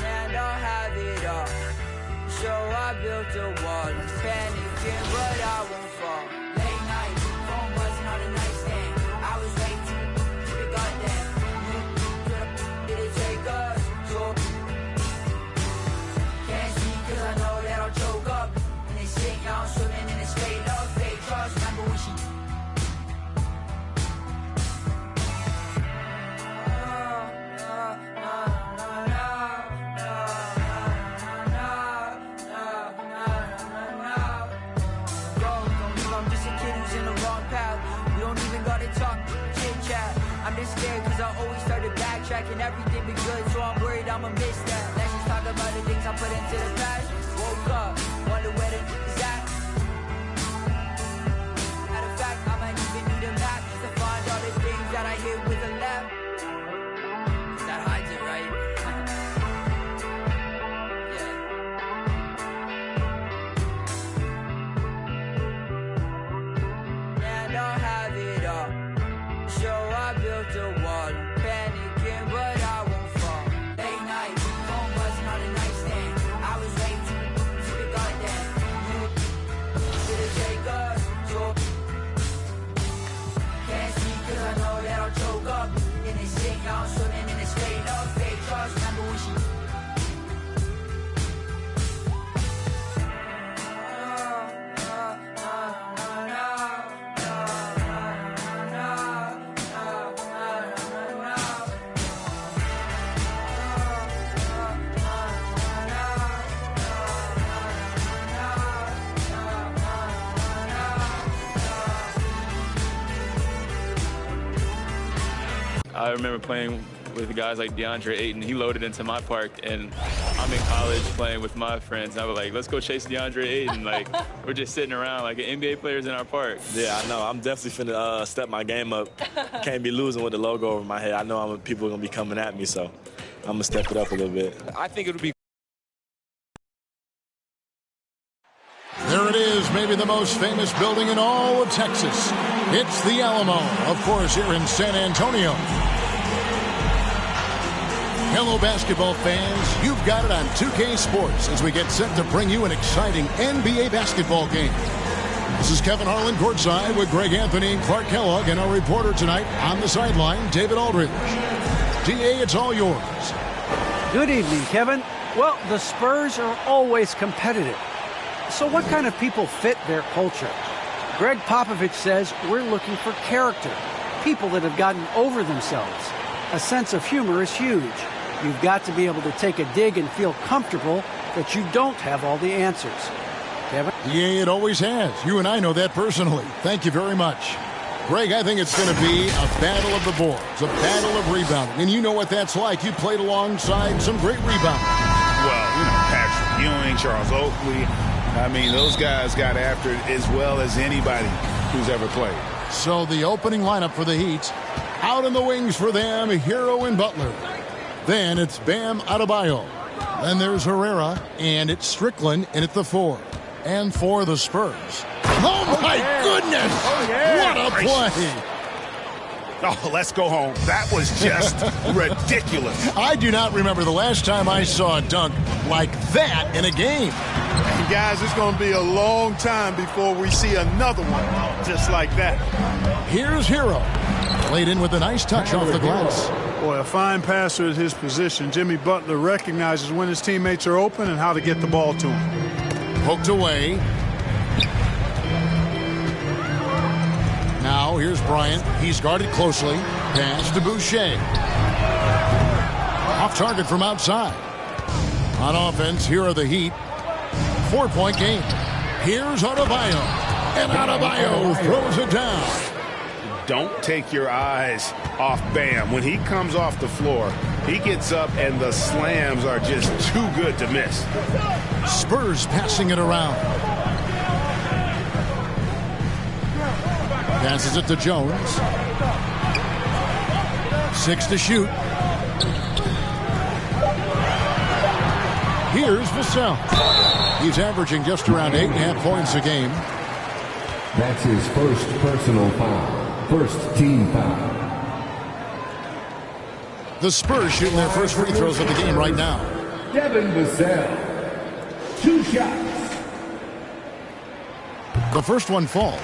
And I'll have it all. So I built a wall. I'm panicking, but I won't fall. Late night, phone buzzing on the nightstand. I was way too big on that. Did it take us? So can't see 'cause I know that I'll choke up. And they say y'all swimming in this fake love, fake trust. Remember when she scared cause I always started backtracking. Everything be good, so I'm worried I'ma miss that. Let's just talk about the things I put into the past. Woke up, wonder where the is at. Matter of fact, I might even need a map just to find all the things that I hit with a left. That hides it, right? Yeah. And I'll have it all. So I built a wall. I'm panicking, but I won't fall. Late night, phone buzzing on the nightstand. I was way too big on that. Did it take us? So can't see 'cause I know that I'll choke up. In this thing, y'all swimming in this fake love, fake trust. Remember when she I remember playing with guys like DeAndre Ayton. He loaded into my park, and I'm in college playing with my friends. And I was like, let's go chase DeAndre Ayton. Like, we're just sitting around like NBA players in our park. Yeah, I know. I'm definitely finna step my game up. Can't be losing with the logo over my head. I know people are going to be coming at me, so I'm going to step it up a little bit. I think it'll be. There it is, maybe the most famous building in all of Texas. It's the Alamo, of course, here in San Antonio. Hello, basketball fans. You've got it on 2K Sports as we get set to bring you an exciting NBA basketball game. This is Kevin Harlan courtside with Greg Anthony and Clark Kellogg, and our reporter tonight on the sideline, David Aldridge. DA, it's all yours. Good evening, Kevin. Well, the Spurs are always competitive. So what kind of people fit their culture? Greg Popovich says we're looking for character, people that have gotten over themselves. A sense of humor is huge. You've got to be able to take a dig and feel comfortable that you don't have all the answers. Kevin? Yeah, it always has. You and I know that personally. Thank you very much. Greg, I think it's going to be a battle of the boards, a battle of rebounding. And you know what that's like. You played alongside some great rebounders. Well, Patrick Ewing, Charles Oakley. I mean, those guys got after it as well as anybody who's ever played. So the opening lineup for the Heat, out in the wings for them, Hero and Butler. Then it's Bam Adebayo. Then there's Herrera, and it's Strickland in at the 4. And for the Spurs. Oh, my goodness! Oh, yeah. What a play! Oh, let's go home. That was just ridiculous. I do not remember the last time I saw a dunk like that in a game. And guys, it's going to be a long time before we see another one just like that. Here's Hero. Laid in with a nice touch off the glass. Boy, a fine passer at his position. Jimmy Butler recognizes when his teammates are open and how to get the ball to him. Poked away. Now here's Bryant. He's guarded closely. Pass to Boucher. Off target from outside. On offense, here are the Heat. 4-point game. Here's Adebayo. And Adebayo throws it down. Don't take your eyes off Bam. When he comes off the floor, he gets up and the slams are just too good to miss. Spurs passing it around. Passes it to Jones. 6 to shoot. Here's Vassell. He's averaging just around 8.5 points a game. That's his first personal foul. First team foul. The Spurs shooting their first free throws of the game right now. Devin Vassell, 2 shots. The first one falls.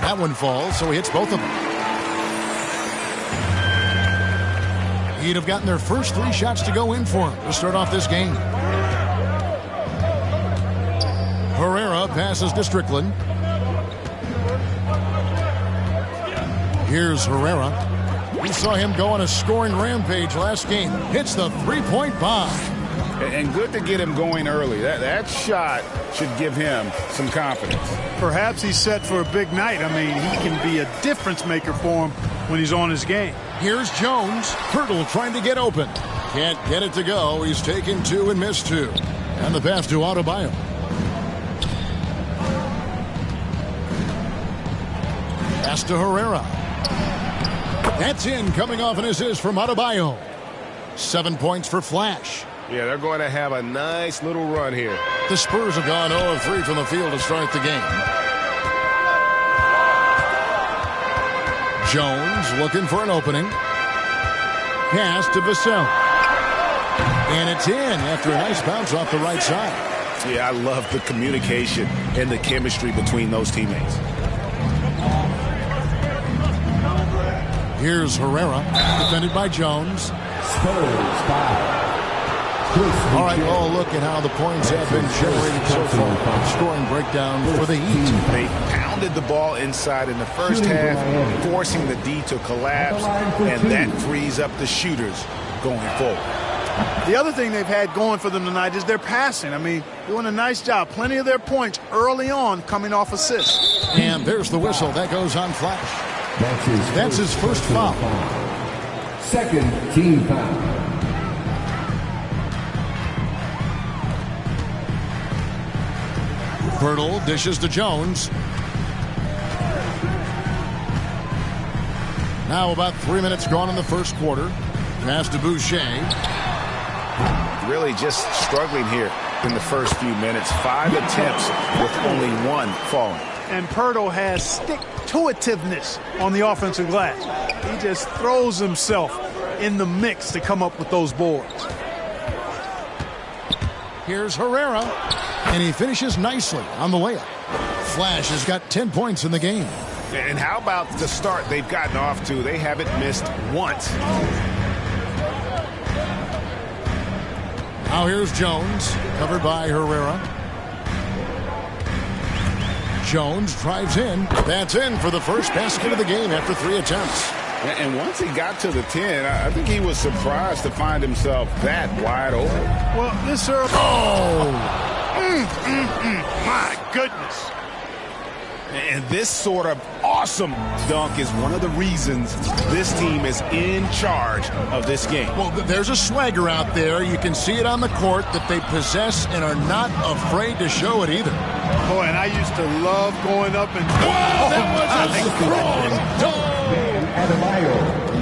That one falls, so he hits both of them. He'd have gotten their first 3 shots to go in for him to start off this game. Herrera passes to Strickland. Here's Herrera. We saw him go on a scoring rampage last game. Hits the 3-point bomb. And good to get him going early. That shot should give him some confidence. Perhaps he's set for a big night. I mean, he can be a difference maker for him when he's on his game. Here's Jones. Hurdle trying to get open. Can't get it to go. He's taken 2 and missed 2. And the pass to Adebayo. Pass to Herrera. That's in, coming off an assist from Adebayo. 7 points for Flash. Yeah, they're going to have a nice little run here. The Spurs have gone 0 of 3 from the field to start the game. Jones looking for an opening. Pass to Vassell. And it's in after a nice bounce off the right side. Yeah, I love the communication and the chemistry between those teammates. Here's Herrera, defended by Jones. Spurs 5. All right, well, look at how the points have been generated so far. Scoring breakdown for the Heat. They pounded the ball inside in the first half, forcing the D to collapse, and that frees up the shooters going forward. The other thing they've had going for them tonight is their passing. I mean, doing a nice job. Plenty of their points early on coming off assists. And there's the whistle. That goes on Flash. That's his first foul. Second team foul. Hurdle dishes to Jones. Now about 3 minutes gone in the first quarter. Pass to Boucher. Really just struggling here in the first few minutes. 5 attempts with only 1 falling. And Pirtle has stick-to-itiveness on the offensive glass. He just throws himself in the mix to come up with those boards. Here's Herrera. And he finishes nicely on the layup. Flash has got 10 points in the game. And how about the start they've gotten off to? They haven't missed once. Now here's Jones, covered by Herrera. Jones drives in. That's in for the first basket of the game after 3 attempts. And once he got to the 10, I think he was surprised to find himself that wide open. Well, this early... Oh! My goodness. And this sort of awesome dunk is one of the reasons this team is in charge of this game. Well, there's a swagger out there. You can see it on the court that they possess and are not afraid to show it either. Boy, and I used to love going up and... Wow, that was a strong dunk.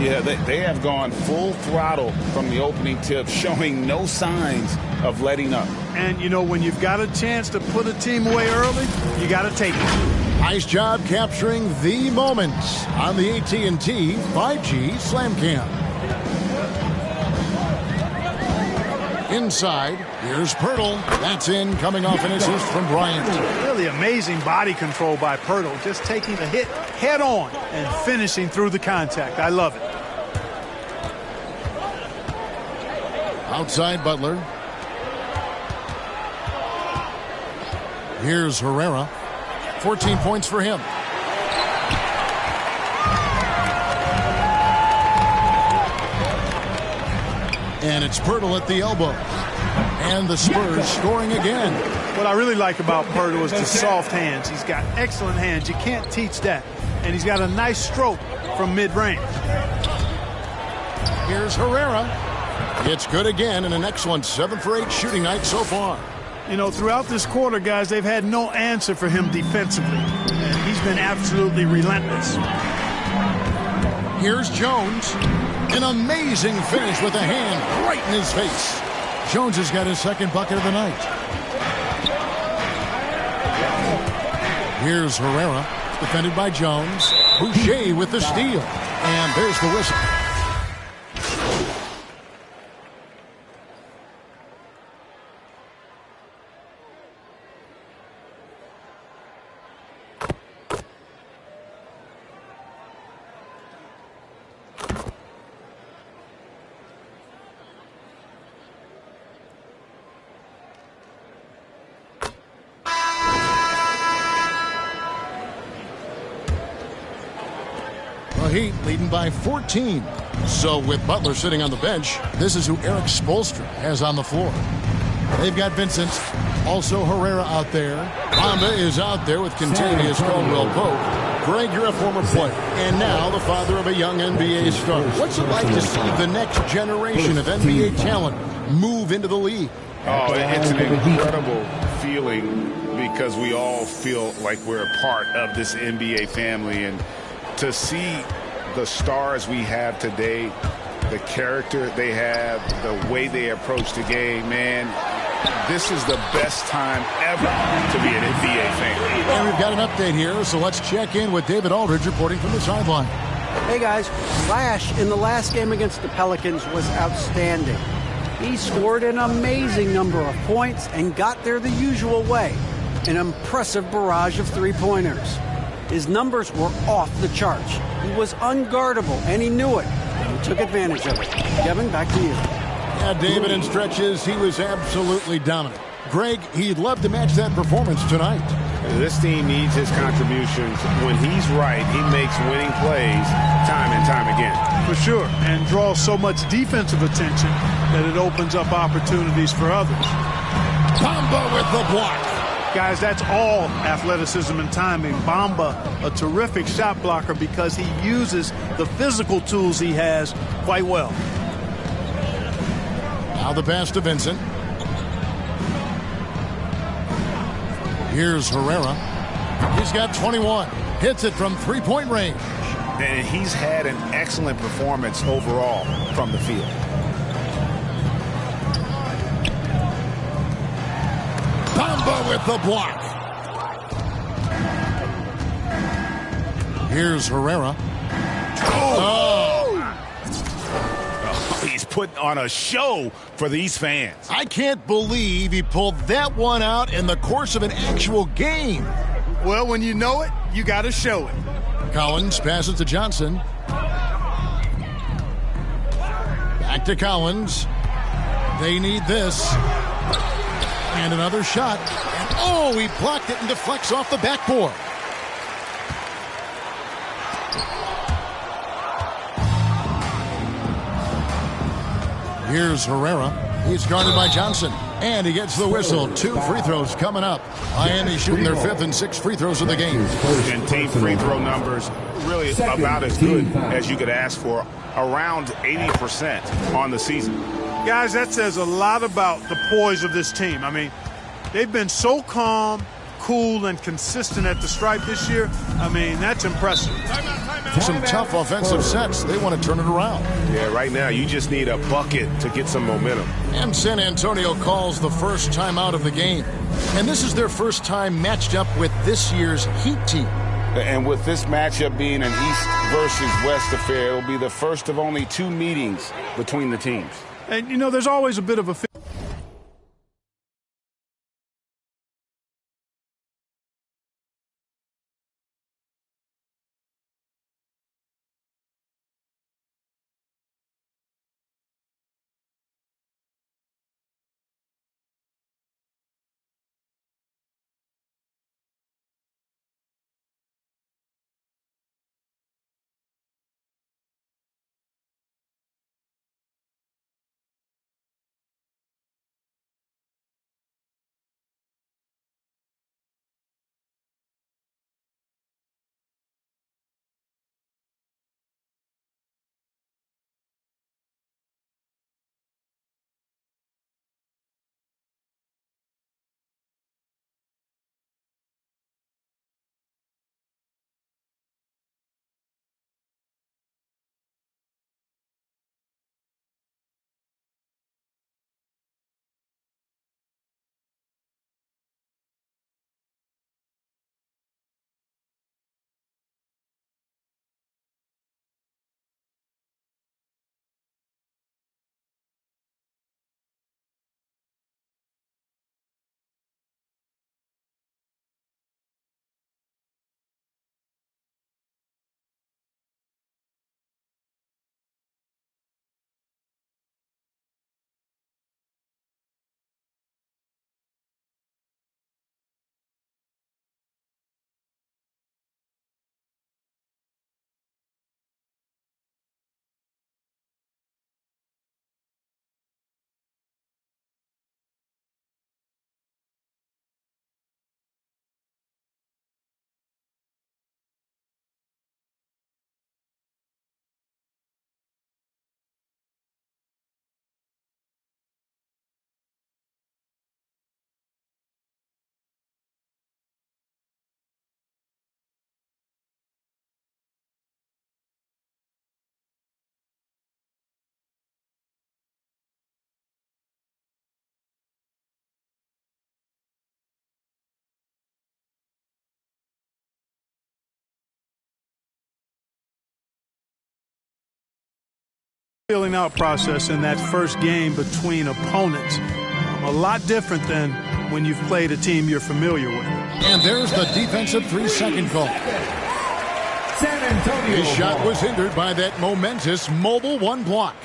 Yeah, they have gone full throttle from the opening tip, showing no signs of letting up. And, you know, when you've got a chance to put a team away early, you got to take it. Nice job capturing the moments on the AT&T 5G Slam Cam. Inside, here's Pirtle. That's in, coming off an assist from Bryant. Really amazing body control by Pirtle, just taking the hit head on and finishing through the contact. I love it. Outside Butler. Here's Herrera. 14 points for him. And it's Pirtle at the elbow. And the Spurs scoring again. What I really like about Pirtle is the soft hands. He's got excellent hands. You can't teach that. And he's got a nice stroke from mid-range. Here's Herrera. It's good again, and an excellent 7 for 8 shooting night so far. You know, throughout this quarter, guys, they've had no answer for him defensively. And he's been absolutely relentless. Here's Jones. An amazing finish with a hand right in his face. Jones has got his second bucket of the night. Here's Herrera, defended by Jones. Boucher with the steal. And there's the whistle. Heat leading by 14. So with Butler sitting on the bench, this is who Eric Spoelstra has on the floor. They've got Vincent, also Herrera out there. Bamba is out there with Contavious Caldwell-Pope. Greg, you're a former player, and now the father of a young NBA star. What's it like to see the next generation of NBA talent move into the league? Oh, it's an incredible feeling because we all feel like we're a part of this NBA family, and to see the stars we have today, the character they have, the way they approach the game, man, this is the best time ever to be an NBA fan. And we've got an update here, so let's check in with David Aldridge reporting from the sideline. Hey guys, Flash in the last game against the Pelicans was outstanding. He scored an amazing number of points and got there the usual way. An impressive barrage of three-pointers. His numbers were off the charts. He was unguardable, and he knew it. And he took advantage of it. Kevin, back to you. Yeah, David, in stretches, he was absolutely dominant. Greg, he'd love to match that performance tonight. This team needs his contributions. When he's right, he makes winning plays time and time again. For sure, and draws so much defensive attention that it opens up opportunities for others. Bamba with the block. Guys, that's all athleticism and timing. Bamba, a terrific shot blocker because he uses the physical tools he has quite well. Now the pass to Vincent. Here's Herrera. He's got 21. Hits it from three-point range. And he's had an excellent performance overall from the field. Bamba with the block. Here's Herrera. He's putting on a show for these fans. I can't believe he pulled that one out in the course of an actual game. Well, when you know it, you got to show it. Collins passes to Johnson. Back to Collins. They need this. And another shot. And oh, he blocked it and deflects off the backboard. Here's Herrera. He's guarded by Johnson. And he gets the whistle. 2 free throws coming up. Miami shooting their 5th and 6th free throws of the game. And team free throw numbers really about as good as you could ask for. Around 80% on the season. Guys, that says a lot about the poise of this team. I mean, they've been so calm, cool, and consistent at the stripe this year. I mean, that's impressive. Some tough offensive sets. They want to turn it around. Yeah, right now you just need a bucket to get some momentum. And San Antonio calls the first time out of the game. And this is their first time matched up with this year's Heat team. And with this matchup being an East versus West affair, it will be the first of only 2 meetings between the teams. And, you know, there's always a bit of a Feeling out process in that first game between opponents. A lot different than when you've played a team you're familiar with. And there's the defensive 3-second call. San Antonio. His shot was hindered by that momentous mobile one block.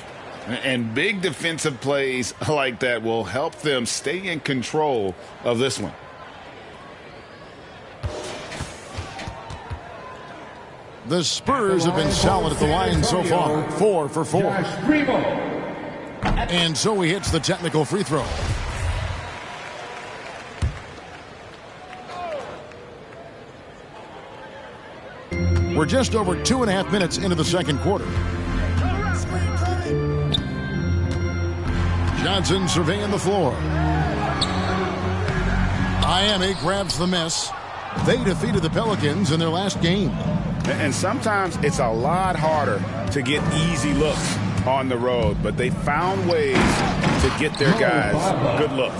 And big defensive plays like that will help them stay in control of this one. The Spurs have been solid at the line so far, 4 for 4. And so he hits the technical free throw. We're just over 2.5 minutes into the second quarter. Johnson surveying the floor. Miami grabs the miss. They defeated the Pelicans in their last game. And sometimes it's a lot harder to get easy looks on the road, but they found ways to get their guys good looks.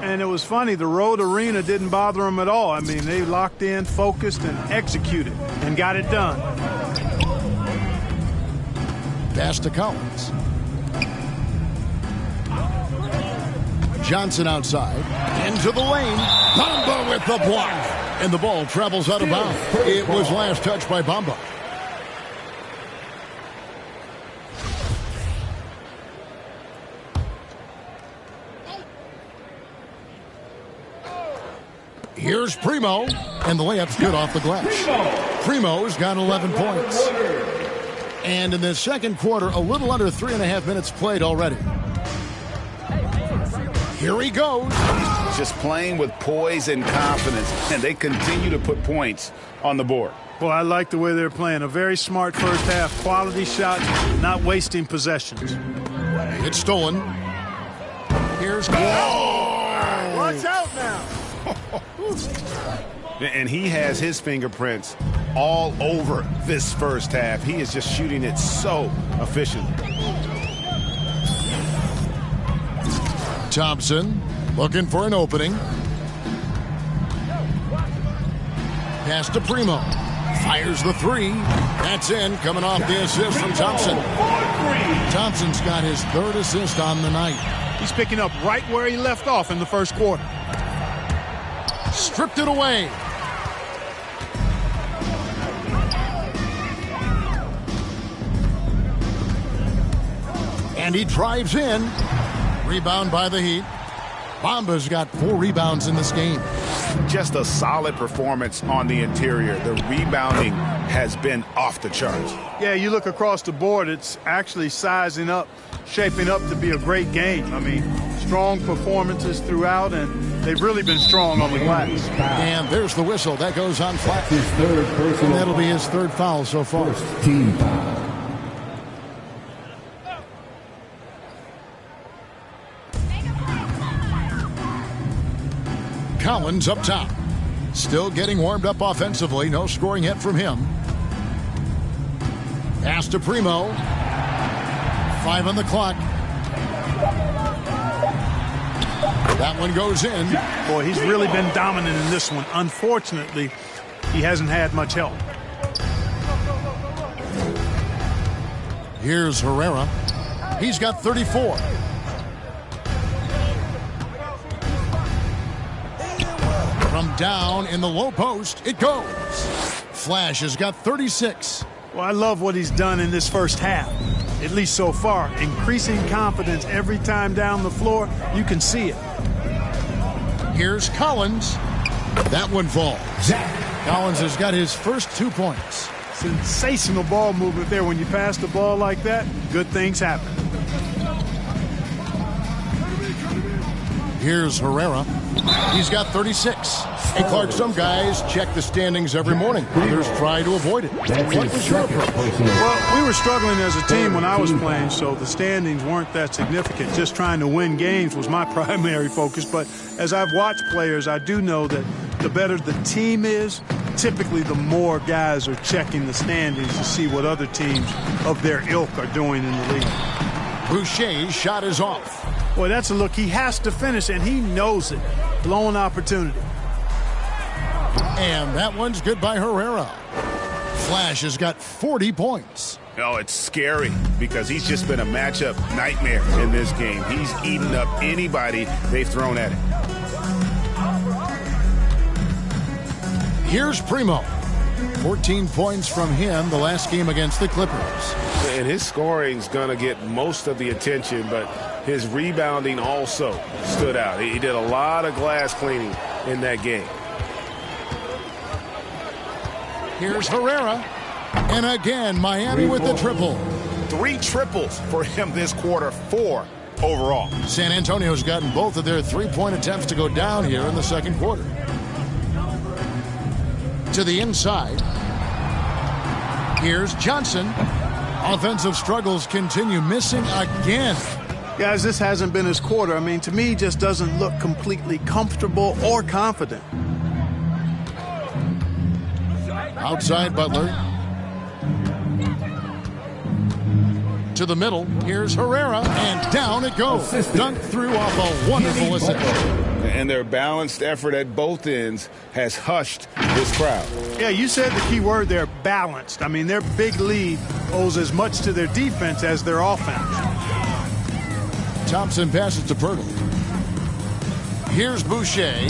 And it was funny, the road arena didn't bother them at all. I mean, they locked in, focused, and executed, and got it done. Pass to Collins. Johnson outside. Into the lane. Bamba with the block. And the ball travels out of bounds. It was last touched by Bamba. Here's Primo. And the layup's good off the glass. Primo's got 11 points. And in the second quarter, a little under 3.5 minutes played already. Here he goes. Just playing with poise and confidence, and they continue to put points on the board. Well, I like the way they're playing. A very smart first half. Quality shots, not wasting possessions. It's stolen. Here's Whoa! Watch out now. And he has his fingerprints all over this first half. He is just shooting it so efficiently. Thompson looking for an opening. Pass to Primo. Fires the three. That's in. Coming off the assist from Thompson. Thompson's got his third assist on the night. He's picking up right where he left off in the first quarter. Stripped it away. And he drives in. Rebound by the Heat. Bamba's got 4 rebounds in this game. Just a solid performance on the interior. The rebounding has been off the charts. Yeah, you look across the board, it's actually sizing up, shaping up to be a great game. I mean, strong performances throughout, and they've really been strong on the glass. And there's the whistle. That goes on flat. His third personal. And that'll be his third foul so far. First team foul. Collins up top. Still getting warmed up offensively. No scoring yet from him. Pass to Primo. 5 on the clock. That one goes in. Boy, he's really been dominant in this one. Unfortunately, he hasn't had much help. Here's Herrera. He's got 34. From down in the low post, it goes. Flash has got 36. Well, I love what he's done in this first half, at least so far. Increasing confidence every time down the floor. You can see it. Here's Collins. That one falls. Collins has got his first 2 points. Sensational ball movement there. When you pass the ball like that, good things happen. Here's Herrera. He's got 36. Hey, Clark, some guys check the standings every morning. Others try to avoid it. What was your approach? Well, we were struggling as a team when I was playing, so the standings weren't that significant. Just trying to win games was my primary focus. But as I've watched players, I do know that the better the team is, typically the more guys are checking the standings to see what other teams of their ilk are doing in the league. Boucher's shot is off. Boy, that's a look he has to finish, and he knows it. Blown opportunity. And that one's good by Herrera. Flash has got 40 points. Oh, it's scary because he's just been a matchup nightmare in this game. He's eaten up anybody they've thrown at him. Here's Primo. 14 points from him the last game against the Clippers. And his scoring's going to get most of the attention, but his rebounding also stood out. He did a lot of glass cleaning in that game. Here's Herrera. And again, Miami with the triple. 3 triples for him this quarter, 4 overall. San Antonio's gotten both of their three-point attempts to go down here in the second quarter. To the inside. Here's Johnson. Offensive struggles continue, missing again. Guys, this hasn't been his quarter. I mean, to me, he just doesn't look completely comfortable or confident. Outside Butler. To the middle. Here's Herrera. And down it goes. Dunked through off a wonderful assist. And their balanced effort at both ends has hushed this crowd. Yeah, you said the key word there, balanced. I mean, their big lead owes as much to their defense as their offense. Thompson passes to Pirtle. Here's Boucher.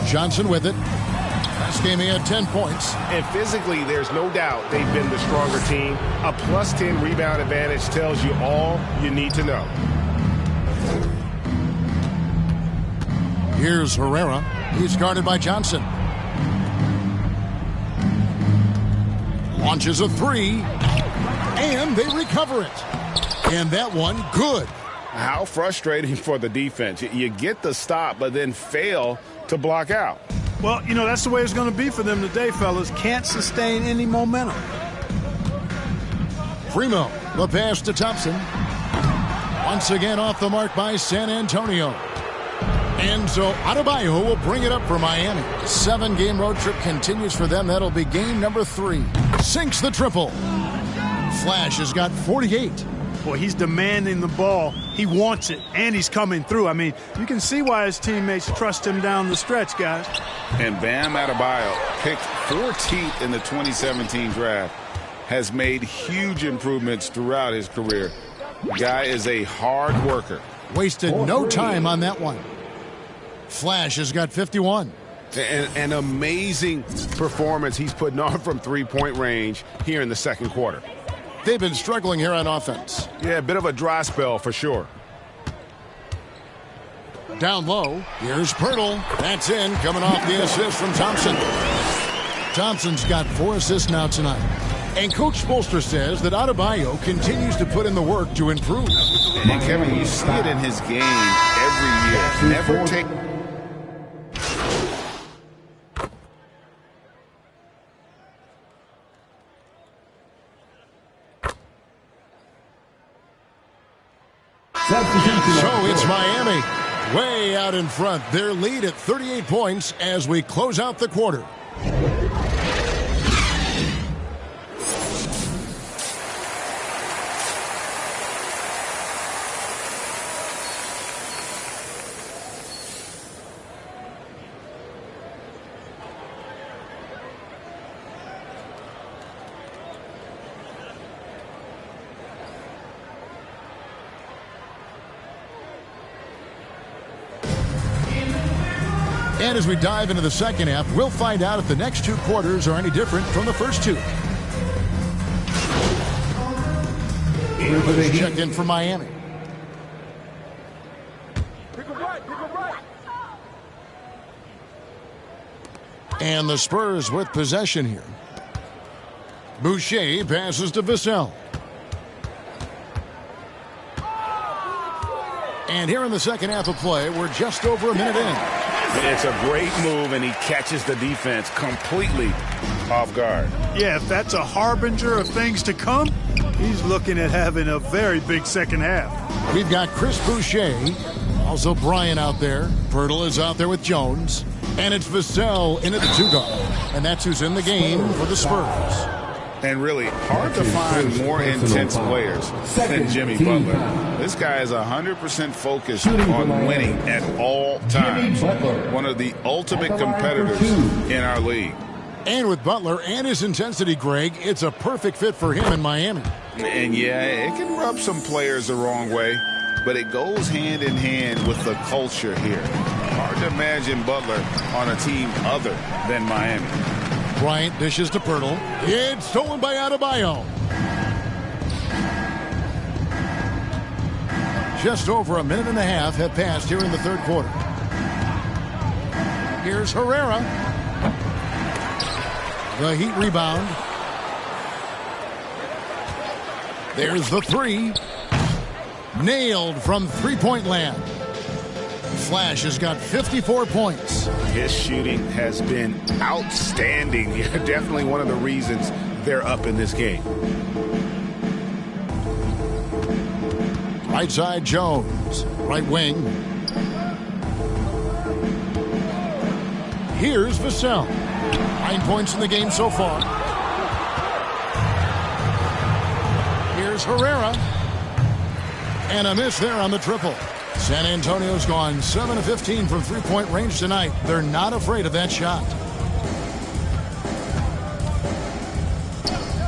Johnson with it. Last game he had 10 points. And physically, there's no doubt they've been the stronger team. A +10 rebound advantage tells you all you need to know. Here's Herrera. He's guarded by Johnson. Launches a 3. And they recover it. And that one, good. How frustrating for the defense. You get the stop, but then fail to block out. Well, you know, that's the way it's going to be for them today, fellas. Can't sustain any momentum. Primo, the pass to Thompson. Once again off the mark by San Antonio. And so Adebayo will bring it up for Miami. 7-game road trip continues for them. That'll be game number 3. Sinks the triple. Flash has got 48. Boy, he's demanding the ball. He wants it, and he's coming through. I mean, you can see why his teammates trust him down the stretch, guys. And Bam Adebayo, picked 14th in the 2017 draft, has made huge improvements throughout his career. Guy is a hard worker. Wasted no time on that one. Flash has got 51. An amazing performance he's putting on from three-point range here in the second quarter. They've been struggling here on offense. Yeah, a bit of a dry spell for sure. Down low, here's Pirtle. That's in, coming off the assist from Thompson. Thompson's got 4 assists now tonight. And Coach Spoelstra says that Adebayo continues to put in the work to improve. And Kevin, you see it in his game every year. Never take... So it's Miami way out in front. Their lead at 38 points as we close out the quarter. And as we dive into the second half, we'll find out if the next 2 quarters are any different from the first 2. Checked in for Miami. And the Spurs with possession here. Boucher passes to Vassell. And here in the second half of play, we're just over a minute in. It's a great move, and he catches the defense completely off guard. Yeah, if that's a harbinger of things to come, he's looking at having a very big second half. We've got Chris Boucher, also Bryant out there. Pirtle is out there with Jones. And it's Vassell in at the 2 guard. And that's who's in the game for the Spurs. And really hard to find more intense players than Jimmy Butler. This guy is 100% focused on winning at all times. One of the ultimate competitors in our league. And with Butler and his intensity, Greg, it's a perfect fit for him in Miami. And yeah, it can rub some players the wrong way, but it goes hand in hand with the culture here. Hard to imagine Butler on a team other than Miami. Bryant dishes to Pirtle. It's stolen by Adebayo. Just over a minute and a half have passed here in the third quarter. Here's Herrera. The Heat rebound. There's the three. Nailed from three-point land. Flash has got 54 points. His shooting has been outstanding. Definitely one of the reasons they're up in this game. Right side, Jones. Right wing. Here's Vassell. 9 points in the game so far. Here's Herrera. And a miss there on the triple. San Antonio's gone 7 of 15 from three-point range tonight. They're not afraid of that shot.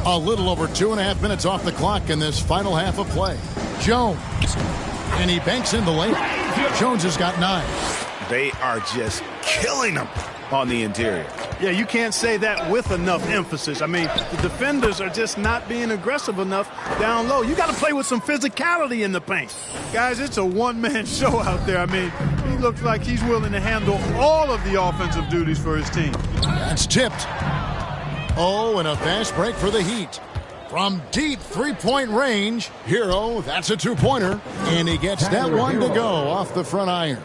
A little over 2.5 minutes off the clock in this final half of play. Jones. And he banks in the lane. Jones has got 9. They are just killing them on the interior. Yeah, you can't say that with enough emphasis. I mean, the defenders are just not being aggressive enough down low. You got to play with some physicality in the paint. Guys, it's a one-man show out there. I mean, he looks like he's willing to handle all of the offensive duties for his team. That's tipped. Oh, and a fast break for the Heat. From deep three-point range, Hero, that's a two-pointer. And he gets that one to go off the front iron.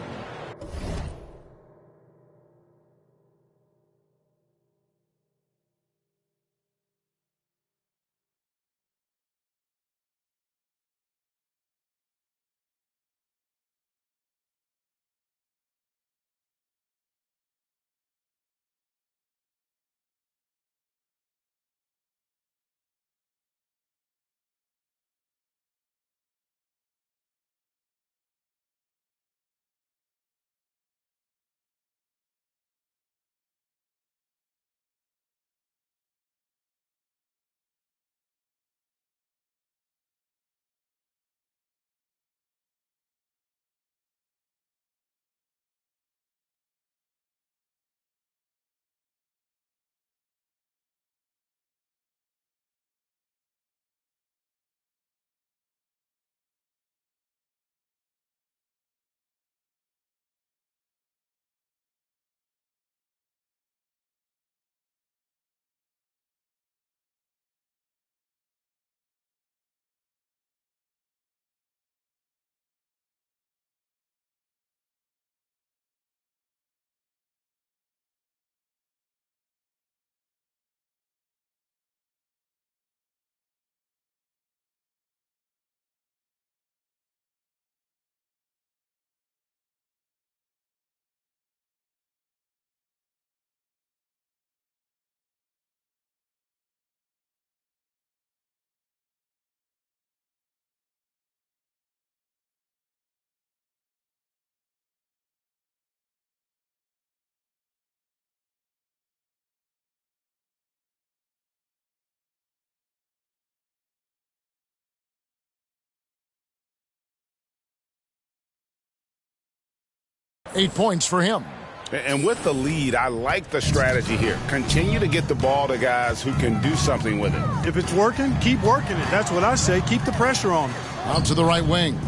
Eight points for him. And with the lead, I like the strategy here. Continue to get the ball to guys who can do something with it. If it's working, keep working it. That's what I say. Keep the pressure on. Out to the right wing.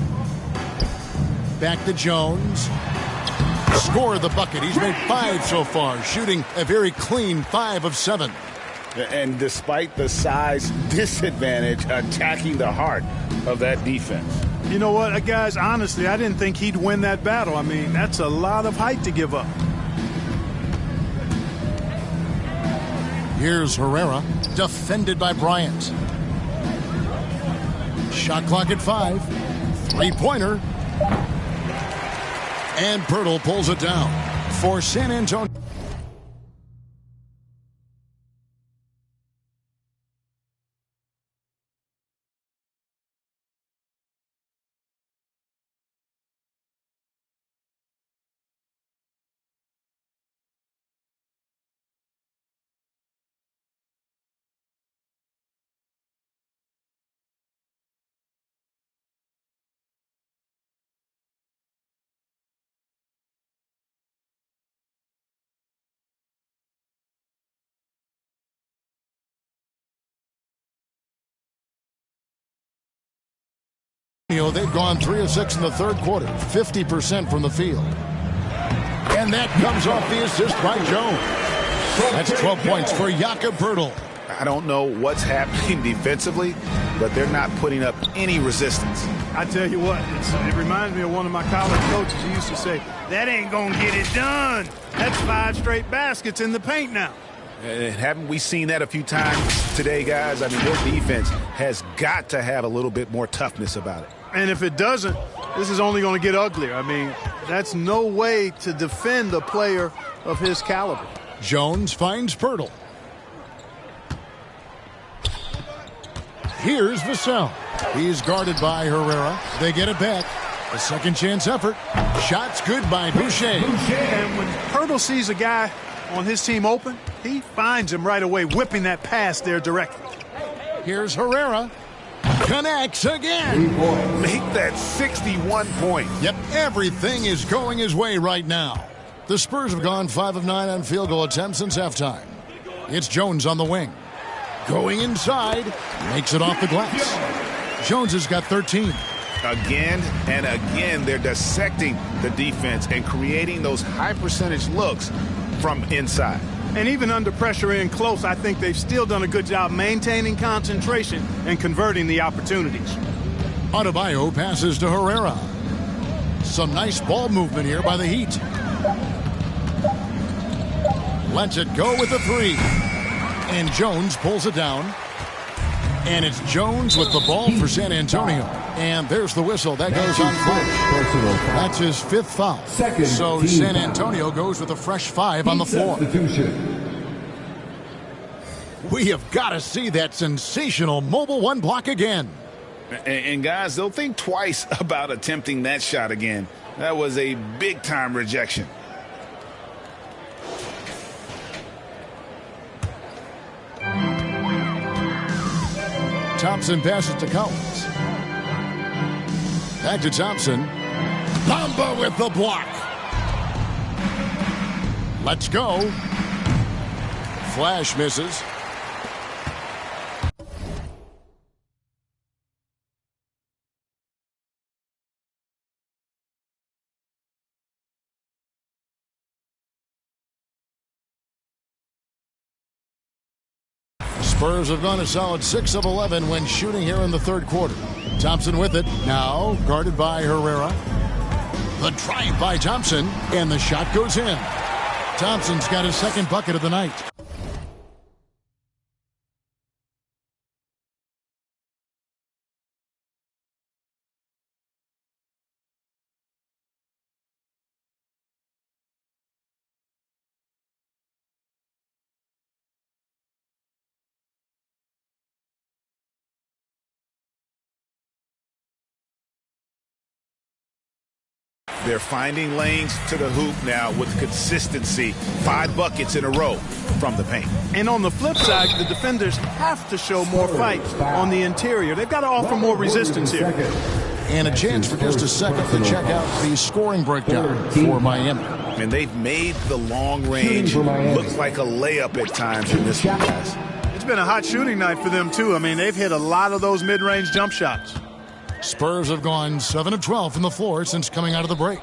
Back to Jones. Score the bucket. He's made 5 so far, shooting a very clean 5 of 7. And despite the size disadvantage, attacking the heart of that defense. You know what, guys, honestly, I didn't think he'd win that battle. I mean, that's a lot of height to give up. Here's Herrera, defended by Bryant. Shot clock at 5. Three-pointer. And Pirtle pulls it down for San Antonio. They've gone 3 of 6 in the third quarter, 50% from the field. And that comes off the assist by Jones. That's 12 points for Jakob Poeltl. I don't know what's happening defensively, but they're not putting up any resistance. I tell you what, it reminds me of one of my college coaches. He used to say, that ain't going to get it done. That's 5 straight baskets in the paint now. And haven't we seen that a few times today, guys? I mean, their defense has got to have a little bit more toughness about it. And if it doesn't, this is only going to get uglier. I mean, that's no way to defend a player of his caliber. Jones finds Poeltl. Here's Vassell. He's guarded by Herrera. They get it back. A second chance effort. Shots good by Boucher. And when Poeltl sees a guy on his team open, he finds him right away, whipping that pass there directly. Here's Herrera. Connects again. Make that 61 points. Yep, everything is going his way right now. The Spurs have gone 5 of 9 on field goal attempts since halftime. It's Jones on the wing. Going inside, makes it off the glass. Jones has got 13. Again and again, they're dissecting the defense and creating those high percentage looks from inside. And even under pressure in close, I think they've still done a good job maintaining concentration and converting the opportunities. Adebayo passes to Herrera. Some nice ball movement here by the Heat. Lets it go with the 3. And Jones pulls it down. And it's Jones with the ball for San Antonio. And there's the whistle. That goes on Flash. That's his 5th foul. So San Antonio goes with a fresh 5 on the floor. We have got to see that sensational mobile 1 block again. And guys, they'll think twice about attempting that shot again. That was a big-time rejection. Thompson passes to Collins. Back to Thompson. Bamba with the block. Let's go. Flash misses. Spurs have gone a solid 6 of 11 when shooting here in the third quarter. Thompson with it. Now guarded by Herrera. The drive by Thompson. And the shot goes in. Thompson's got his 2nd bucket of the night. They're finding lanes to the hoop now with consistency. 5 buckets in a row from the paint. And on the flip side, the defenders have to show more fight on the interior. They've got to offer more resistance here. And a chance for just a second to check out the scoring breakdown for Miami. And they've made the long range look like a layup at times in this one, guys. It's been a hot shooting night for them, too. I mean, they've hit a lot of those mid-range jump shots. Spurs have gone 7 of 12 from the floor since coming out of the break.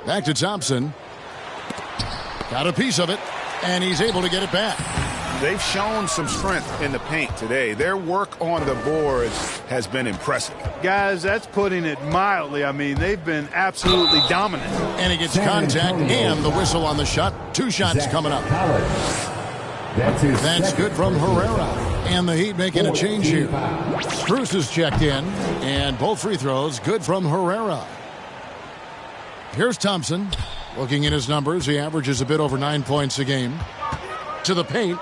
Back to Thompson. Got a piece of it, and he's able to get it back. They've shown some strength in the paint today. Their work on the boards has been impressive. Guys, that's putting it mildly. I mean, they've been absolutely dominant. And he gets contact and the whistle on the shot. 2 shots coming up. That's good from Herrera. And the Heat making a change here. Strus is checked in. And both free throws good from Herrera. Here's Thompson. Looking at his numbers, he averages a bit over 9 points a game. To the paint.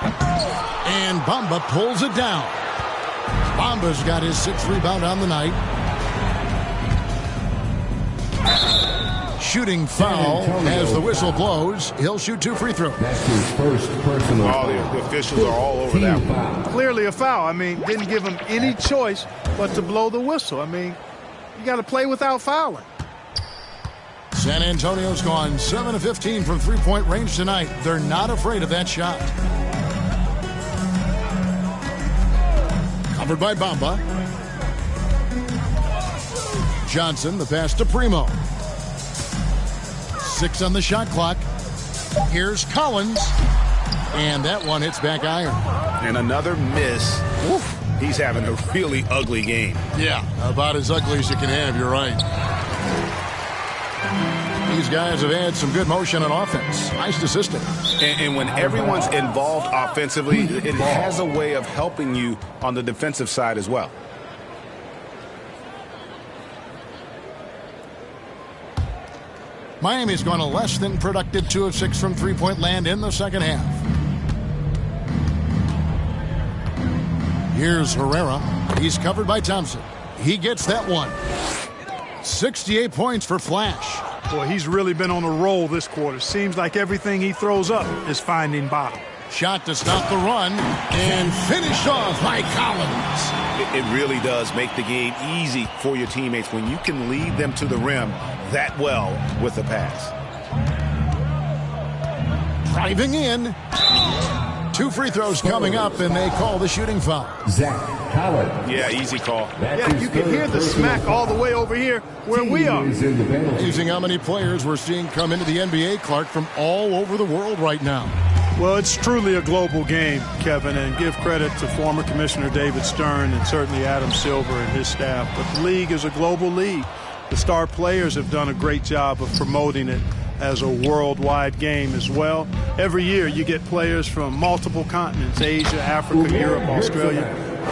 And Bamba pulls it down. Bamba's got his 6th rebound on the night. Shooting foul as the whistle blows. He'll shoot 2 free throws. That's his first personal foul. The officials are all over that one. Clearly a foul. I mean, didn't give him any choice but to blow the whistle. I mean, you got to play without fouling. San Antonio's gone 7 of 15 from three-point range tonight. They're not afraid of that shot. Covered by Bamba. Johnson, the pass to Primo. 6 on the shot clock. Here's Collins. And that one hits back iron. And another miss. Oof. He's having a really ugly game. Yeah, about as ugly as you can have, you're right. These guys have had some good motion on offense. Nice assistant. And when everyone's involved offensively, it has a way of helping you on the defensive side as well. Miami's gone a less than productive 2 of 6 from three-point land in the second half. Here's Herrera. He's covered by Thompson. He gets that one. 68 points for Flash. Boy, he's really been on a roll this quarter. Seems like everything he throws up is finding bottom. Shot to stop the run and finished off by Collins. It really does make the game easy for your teammates when you can lead them to the rim that well with the pass. Driving in. 2 free throws coming up, and they call the shooting foul. Zach Collins. Yeah, easy call. Yeah, you can hear the smack all the way over here where we are. Amazing how many players we're seeing come into the NBA, Clark, from all over the world right now. Well, it's truly a global game, Kevin, and give credit to former Commissioner David Stern and certainly Adam Silver and his staff. But the league is a global league. The star players have done a great job of promoting it as a worldwide game as well. Every year you get players from multiple continents, Asia, Africa, Europe, Australia.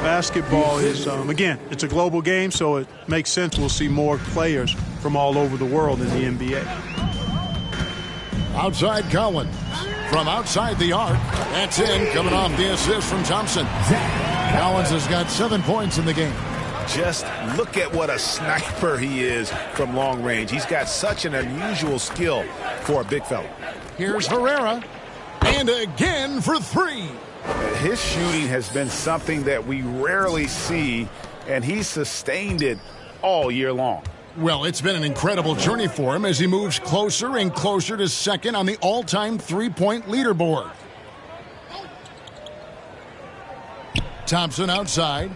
Basketball is, again, it's a global game, so it makes sense we'll see more players from all over the world in the NBA. Outside Collins. From outside the arc. That's in, coming off the assist from Thompson. Collins has got 7 points in the game. Just look at what a sniper he is from long range. He's got such an unusual skill for a big fella. Here's Herrera. And again for 3. His shooting has been something that we rarely see, and he's sustained it all year long. Well, it's been an incredible journey for him as he moves closer and closer to second on the all-time three-point leaderboard. Thompson outside.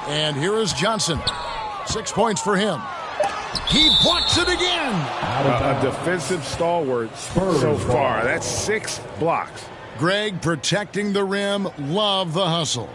And here is Johnson. 6 points for him. He blocks it again. A defensive stalwart so far. That's 6 blocks. Greg protecting the rim. Love the hustle.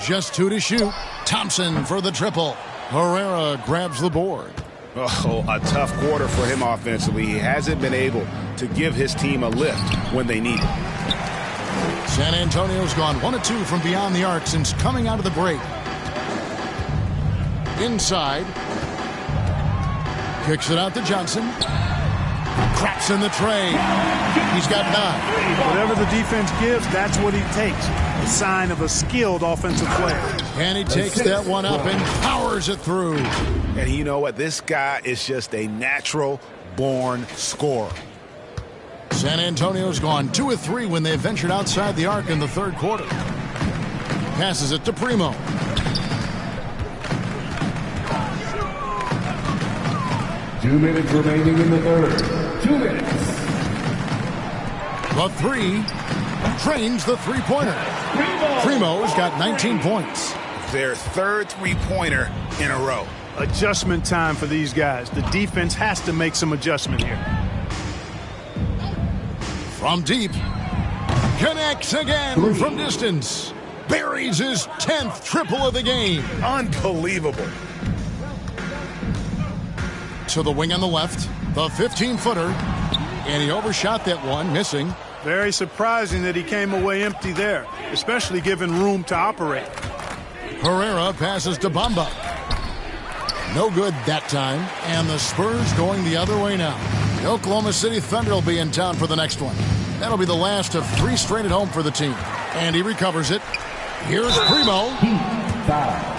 Just 2 to shoot. Thompson for the triple. Herrera grabs the board. Oh, a tough quarter for him offensively. He hasn't been able to give his team a lift when they need it. San Antonio's gone 1 of 2 from beyond the arc since coming out of the break. Inside. Kicks it out to Johnson. Craps in the tray. He's got 9. Whatever the defense gives, that's what he takes. A sign of a skilled offensive player. And he takes that one up and powers it through. And you know what? This guy is just a natural-born scorer. San Antonio's gone 2 of 3 when they ventured outside the arc in the third quarter. Passes it to Primo. Two minutes remaining in the third. 2 minutes. The 3 drains the three-pointer. Primo's got 19 points. Their third three-pointer in a row. Adjustment time for these guys. The defense has to make some adjustment here. From deep. Connects again from distance. Buries his 10th triple of the game. Unbelievable. To the wing on the left. The 15-footer. And he overshot that one, missing. Very surprising that he came away empty there, especially given room to operate. Herrera passes to Bamba. No good that time. And the Spurs going the other way now. The Oklahoma City Thunder will be in town for the next one. That'll be the last of 3 straight at home for the team. And he recovers it. Here's Primo. Foul.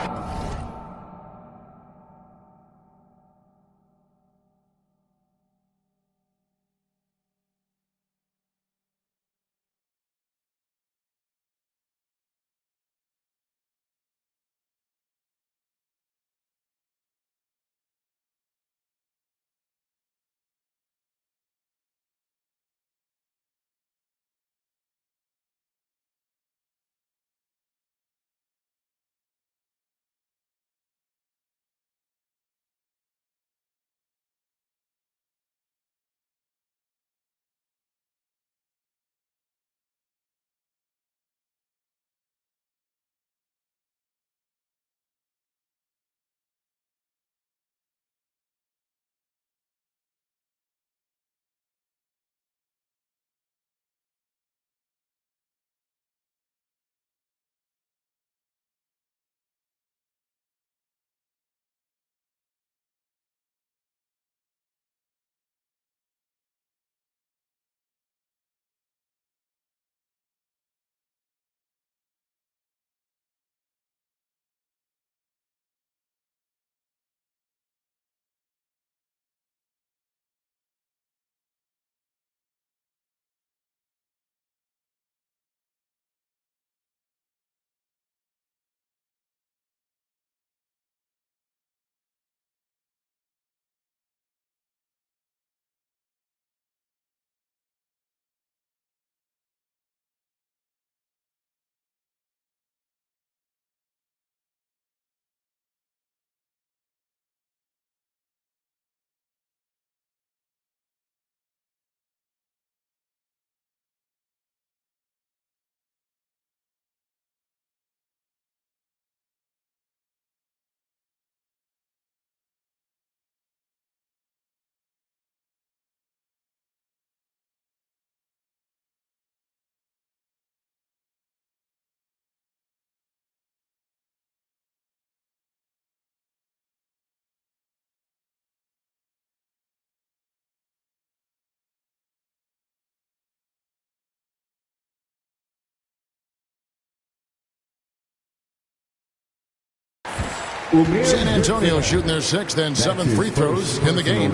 San Antonio shooting their 6th and 7th free throws in the game.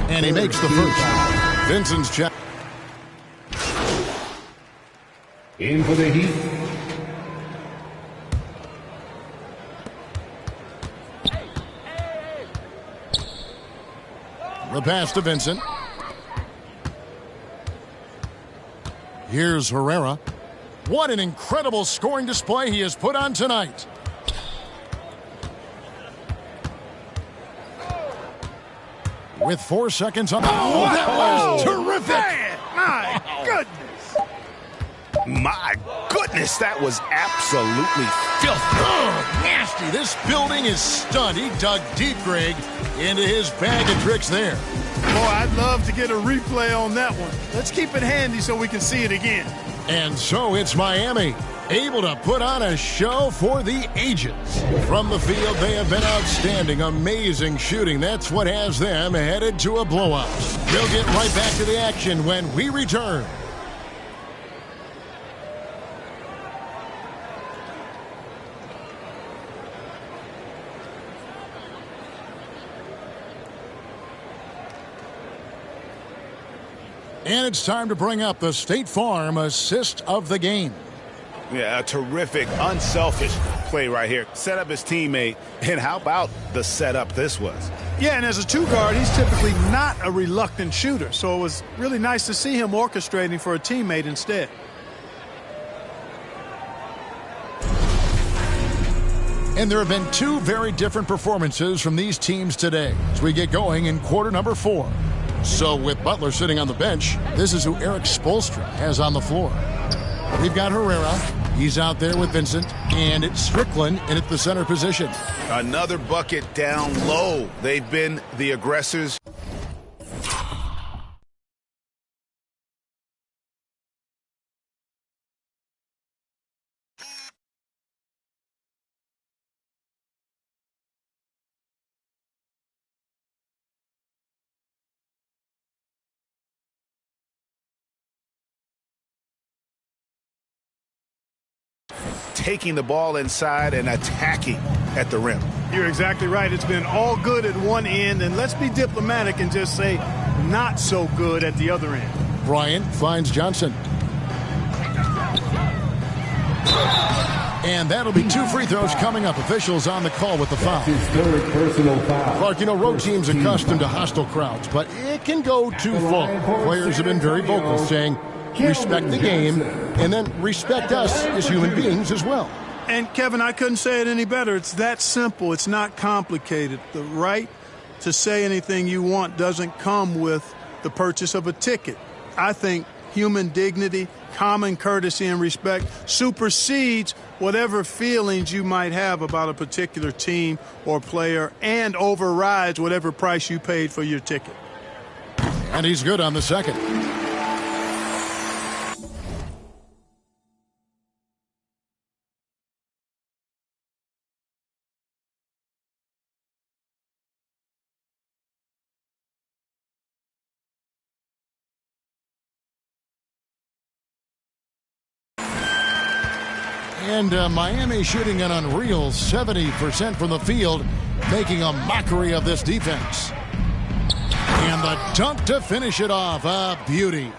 And he makes the first. Vincent's check. In for the Heat, The pass to Vincent. Here's Herrera. What an incredible scoring display he has put on tonight. With 4 seconds on. Oh, that was terrific! Man, my goodness. My goodness, that was absolutely filthy. Oh, nasty. This building is stunned. He dug deep, Greg, into his bag of tricks there. Boy, I'd love to get a replay on that one. Let's keep it handy so we can see it again. And so it's Miami, able to put on a show for the ages. From the field, they have been outstanding, amazing shooting. That's what has them headed to a blowout. We'll get right back to the action when we return. And it's time to bring up the State Farm assist of the game. Yeah, a terrific, unselfish play right here. Set up his teammate, and how about the setup this was? Yeah, and as a 2-guard, he's typically not a reluctant shooter, so it was really nice to see him orchestrating for a teammate instead. And there have been 2 very different performances from these teams today as we get going in quarter number 4. So with Butler sitting on the bench, this is who Eric Spoelstra has on the floor. We've got Herrera. He's out there with Vincent. And it's Strickland in at the center position. Another bucket down low. They've been the aggressors. Taking the ball inside and attacking at the rim. You're exactly right. It's been all good at one end, and let's be diplomatic and just say not so good at the other end. Bryant finds Johnson. And that'll be 2 free throws coming up. Officials on the call with the foul. his 3rd personal foul. Clark, you know, road teams accustomed to hostile crowds, but it can go too far. Players have been very vocal, saying, respect the game, and then respect us as human beings as well. And, Kevin, I couldn't say it any better. It's that simple. It's not complicated. The right to say anything you want doesn't come with the purchase of a ticket. I think human dignity, common courtesy, and respect supersedes whatever feelings you might have about a particular team or player and overrides whatever price you paid for your ticket. And he's good on the second. And Miami shooting an unreal 70% from the field, making a mockery of this defense. And the dunk to finish it off. A beauty.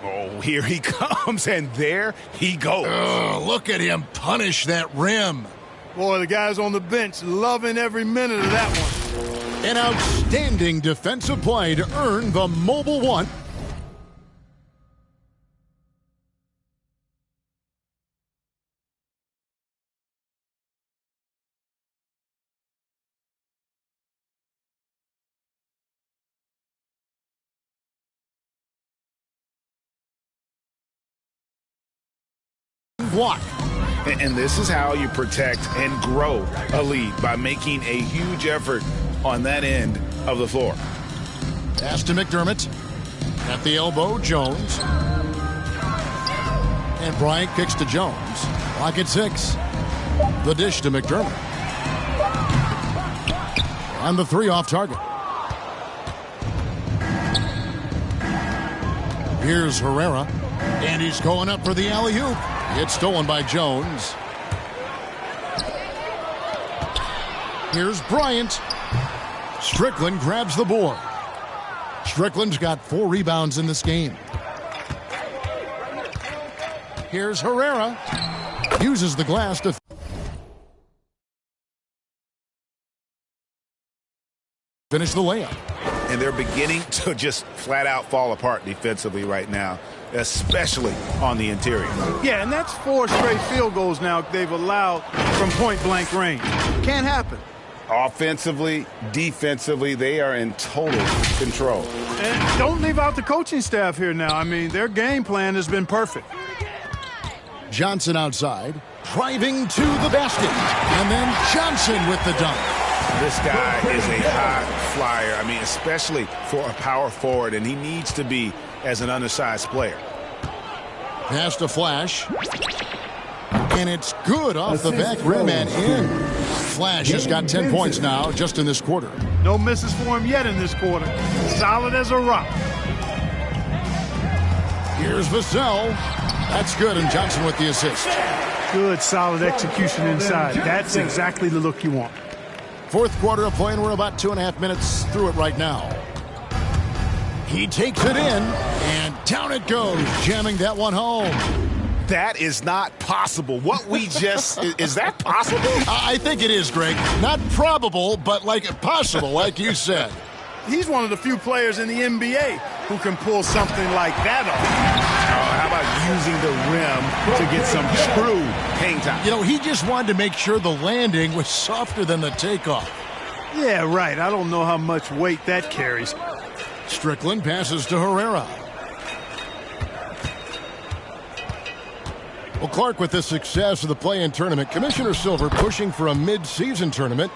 Oh, here he comes, and there he goes. Look at him punish that rim. Boy, the guys on the bench loving every minute of that one. An outstanding defensive play to earn the mobile one. Block. And this is how you protect and grow a lead, by making a huge effort on that end of the floor. Pass to McDermott. At the elbow, Jones. And Bryant kicks to Jones. Clock at 6. The dish to McDermott. And the 3 off target. Here's Herrera. And he's going up for the alley-oop. It's stolen by Jones. Here's Bryant. Strickland grabs the board. Strickland's got 4 rebounds in this game. Here's Herrera. Uses the glass to finish the layup. And they're beginning to just flat out fall apart defensively right now, especially on the interior. Yeah, and that's 4 straight field goals now they've allowed from point-blank range. Can't happen. Offensively, defensively, they are in total control. And don't leave out the coaching staff here now. I mean, their game plan has been perfect. Johnson outside, driving to the basket. And then Johnson with the dunk. This guy is a high flyer. I mean, especially for a power forward, and he needs to be as an undersized player. Pass to Flash. And it's good off the back rim and in. Flash has got 10 points now just in this quarter. No misses for him yet in this quarter. Solid as a rock. Here's Vassell. That's good, and Johnson with the assist. Good, solid execution inside. That's exactly the look you want. Fourth quarter of play, and we're about 2.5 minutes through it right now. He takes it in, and down it goes, jamming that one home. That is not possible. What we just is that possible? I think it is, Greg. Not probable, but like possible, like you said. He's one of the few players in the NBA who can pull something like that off. How about using the rim to get some true hang time? You know, he just wanted to make sure the landing was softer than the takeoff. Yeah, right. I don't know how much weight that carries. Strickland passes to Herrera. Well, Clark, with the success of the play-in tournament, Commissioner Silver pushing for a mid-season tournament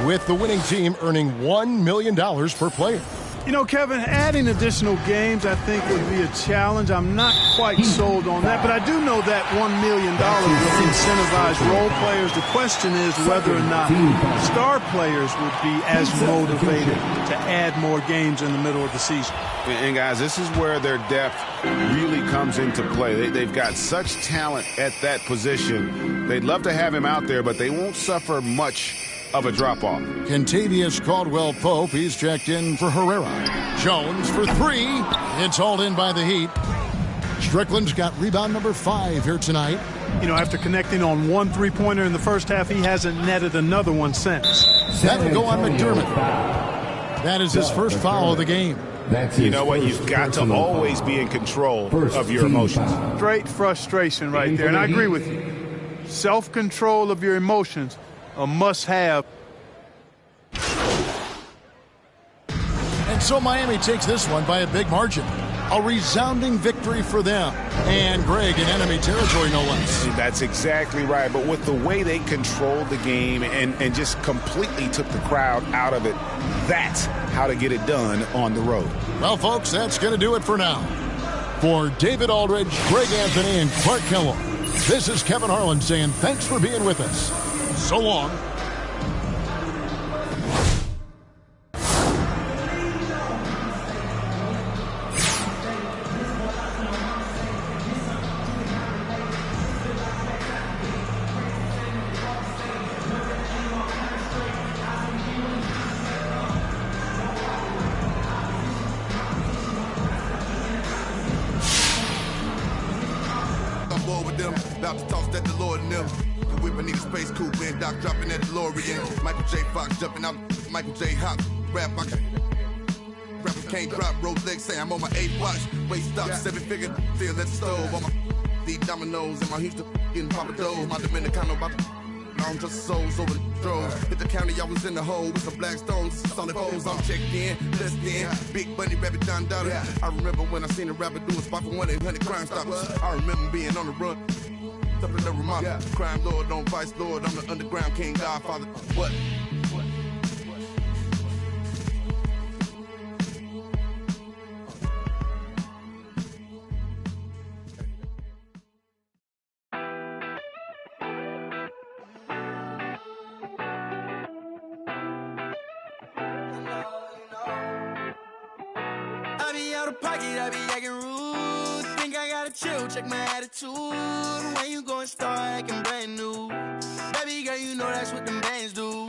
with the winning team earning $1 million per player. You know, Kevin, adding additional games I think would be a challenge. I'm not quite sold on that, but I do know that $1 million will incentivize role players. The question is whether or not star players would be as motivated to add more games in the middle of the season. And guys, this is where their depth really comes into play. They've got such talent at that position. They'd love to have him out there, but they won't suffer much of a drop-off. Kentavious Caldwell-Pope, he's checked in for Herrera. Jones for 3. It's hauled in by the Heat. Strickland's got rebound number 5 here tonight. You know, after connecting on 1 3-pointer in the first half, he hasn't netted another one since. That'll go on McDermott. That is his first foul of the game. You know what? You've got to always be in control of your emotions. Straight frustration right there, and I agree with you. Self-control of your emotions, a must-have. And so Miami takes this one by a big margin. A resounding victory for them. And Greg in enemy territory, no less. That's exactly right. But with the way they controlled the game and just completely took the crowd out of it, that's how to get it done on the road. Well, folks, that's going to do it for now. For David Aldridge, Greg Anthony, and Clark Kellogg, this is Kevin Harlan saying thanks for being with us. So long. About to toss that DeLorean them. The whip a nigga space coupe and Doc dropping that DeLorean. Michael J. Fox jumping out. Michael J. Hop. Rappers can't drop. Rolex say I'm on my 8th watch. Waist up, 7-figure. Still at the stove. On my deep dominoes and my Houston getting Papa Doe. My Dominicano about to long just souls over the drove. Hit the county, I was in the hole with some black stones. Solid foes, I'm checked in, blessed in. Big Bunny, Rabbit, Don Dada. I remember when I seen a rapper do a spot for 1-800 Crime Stoppers. I remember being on the run. Up in the Ramada. Crime Lord, on Vice Lord. I'm the underground king, Godfather. What? I be out of pocket, I be acting rude. Think I got gotta chill, check my attitude. When you gon' start acting brand new? Baby girl, you know that's what them bands do.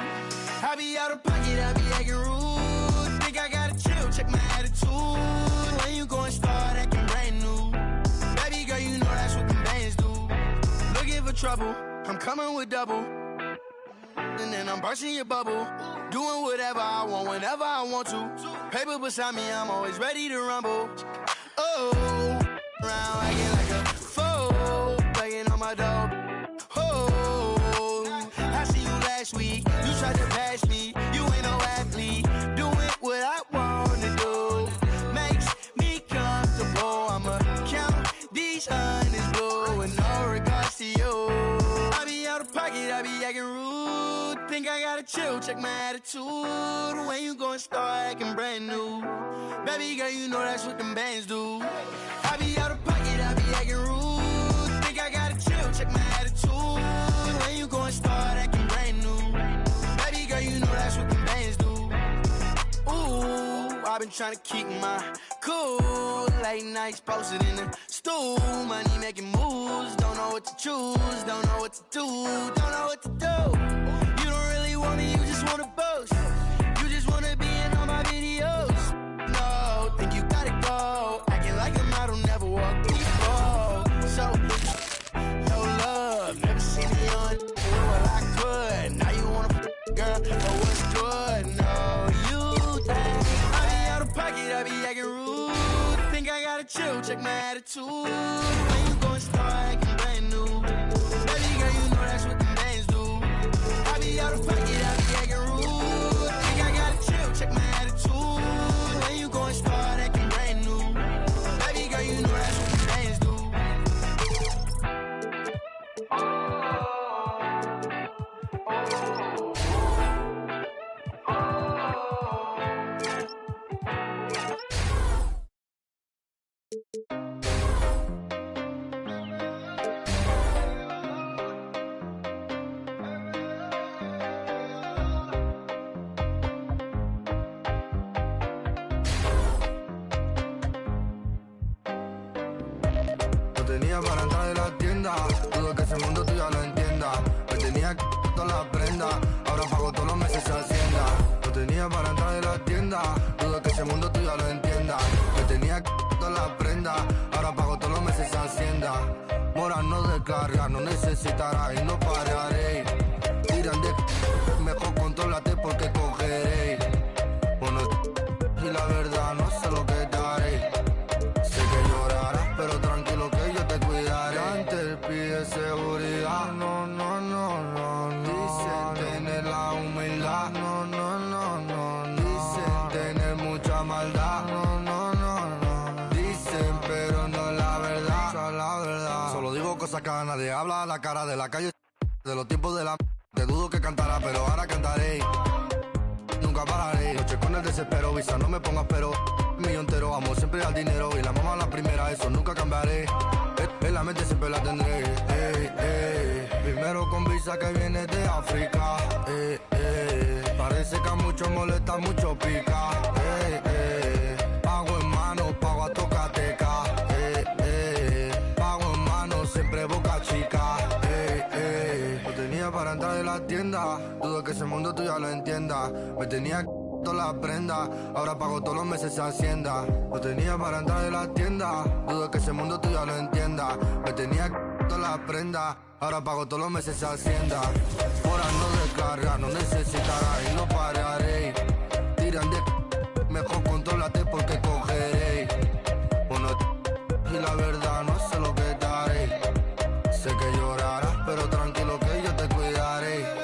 I be out of pocket, I be acting rude. Think I gotta chill, check my attitude. When you gon' start acting brand new? Baby girl, you know that's what them bands do. Looking for trouble, I'm coming with double. And then I'm bursting your bubble. Doing whatever I want, whenever I want to. Paper beside me, I'm always ready to rumble. Oh, around acting like a fool, begging on my dog. Oh, I see you last week. You tried to pass me. You ain't no athlete. Doing what I wanna do makes me comfortable. I'ma count these hundreds, bro, with no regards to you. I be out of pocket, I be acting rude. Think I gotta chill, check my attitude. When you gon' start acting brand new? Baby girl, you know that's what them bands do. I be out of pocket, I be acting rude. Think I gotta chill, check my attitude. When you gon' start acting brand new? Baby girl, you know that's what them bands do. Ooh, I've been trying to keep my cool. Late nights posted in the stool. Money making moves, don't know what to choose. Don't know what to do, don't know what to do. You don't really want me, you just wanna boast. You just wanna be in all my videos. No, think you gotta go. Acting like a model, never walked before. So, no love, never seen me on well I could. Now you wanna girl, but what's good? No, you think I be out of pocket, I be acting rude. Think I gotta chill, check my attitude. When you gon' start acting brand new? Baby girl, you know that's what them bands do. I be out of pocket, I be acting rude. Think I gotta chill, check my attitude. When you gon' start acting brand new? Baby girl, you know that's what them bands do. No tenía para entrar de la tienda, dudo que ese mundo tú ya lo entienda. Me tenía que todas las prendas, ahora pago todos los meses Hacienda. No tenía para entrar de la tienda, dudo que ese mundo tú ya lo entienda. Me tenía que todas las prendas, ahora pago todos los meses Hacienda. Mora no descarga, no necesitará y no pararé. Tiran de mejor contrólate porque cogeré. Bueno, y la verdad no sé lo que te haré. Sé que llorarás, pero tranquilo que yo te cuidaré. Antes pide seguridad, no, no, no, no, no. Dicen tener la humildad, no, no, no, no, no. Dicen tener mucha maldad, no, no, no, no. Dicen, pero no la verdad, la verdad. Solo digo cosas que a nadie habla, la cara de la calle, de los tiempos de la... Te dudo que cantará, pero ahora cantaré. Nunca pararé, noche con el desespero, visa no me pongas pero. Mío entero, amo siempre al dinero y la mamá la primera, eso nunca cambiaré. En la mente siempre la tendré. Primero con visa que viene de África. Parece que a muchos molesta, mucho pica. Pago en mano, pago a tocateca. Pago en mano, siempre boca chica. No tenía para entrar de la tienda, dudo que ese mundo tú ya lo entiendas. Me tenía que todas las prendas, ahora pago todos los meses Hacienda. No tenía para entrar de la tienda, dudo que ese mundo tú ya lo entiendas. Me tenía que todas las prendas, ahora pago todos los meses Hacienda. Ahora no descarga, no necesitará y no pararé. Tiran de mejor contrólate porque cogeré. Bueno, y la verdad no sé lo que te haré. Sé que llorarás, pero tranquilo que yo te cuidaré.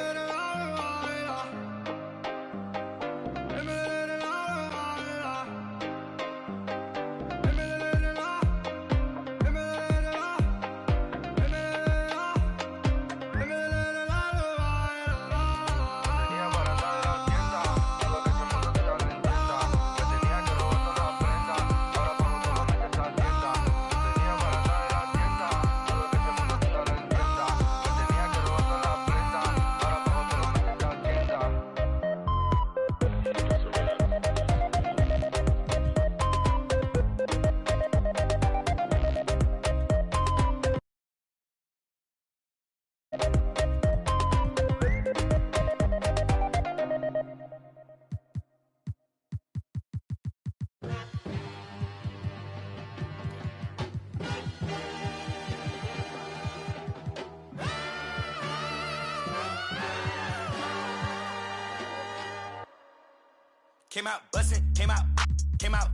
Came out bustin', came out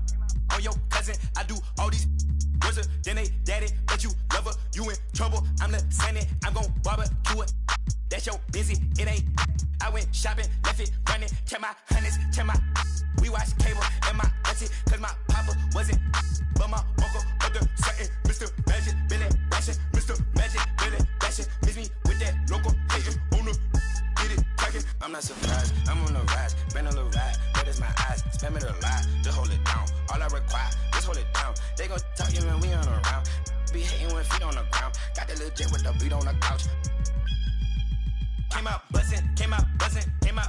on your cousin. I do all these worse than they daddy, but you love her, you in trouble. I'm the Sunny, I'm gon' barbecue it. That's your busy, it ain't. I went shopping, left it running, check my hundreds, check my. We watch cable and my auntie, cause my papa wasn't. But my uncle, other certain, Mr. Magic, Billy Bashing, Mr. Magic, Billy Bashing. Miss me with that local hating on the. Get it cracking. I'm not surprised, I'm on the rise, been a little ride, red is my eyes, spam it a lot, just hold it down. All I require, just hold it down. They gon' talk you when we on around. Be hating with feet on the ground. Got that little jet with the beat on the couch. Came out bustin', came out bustin', came out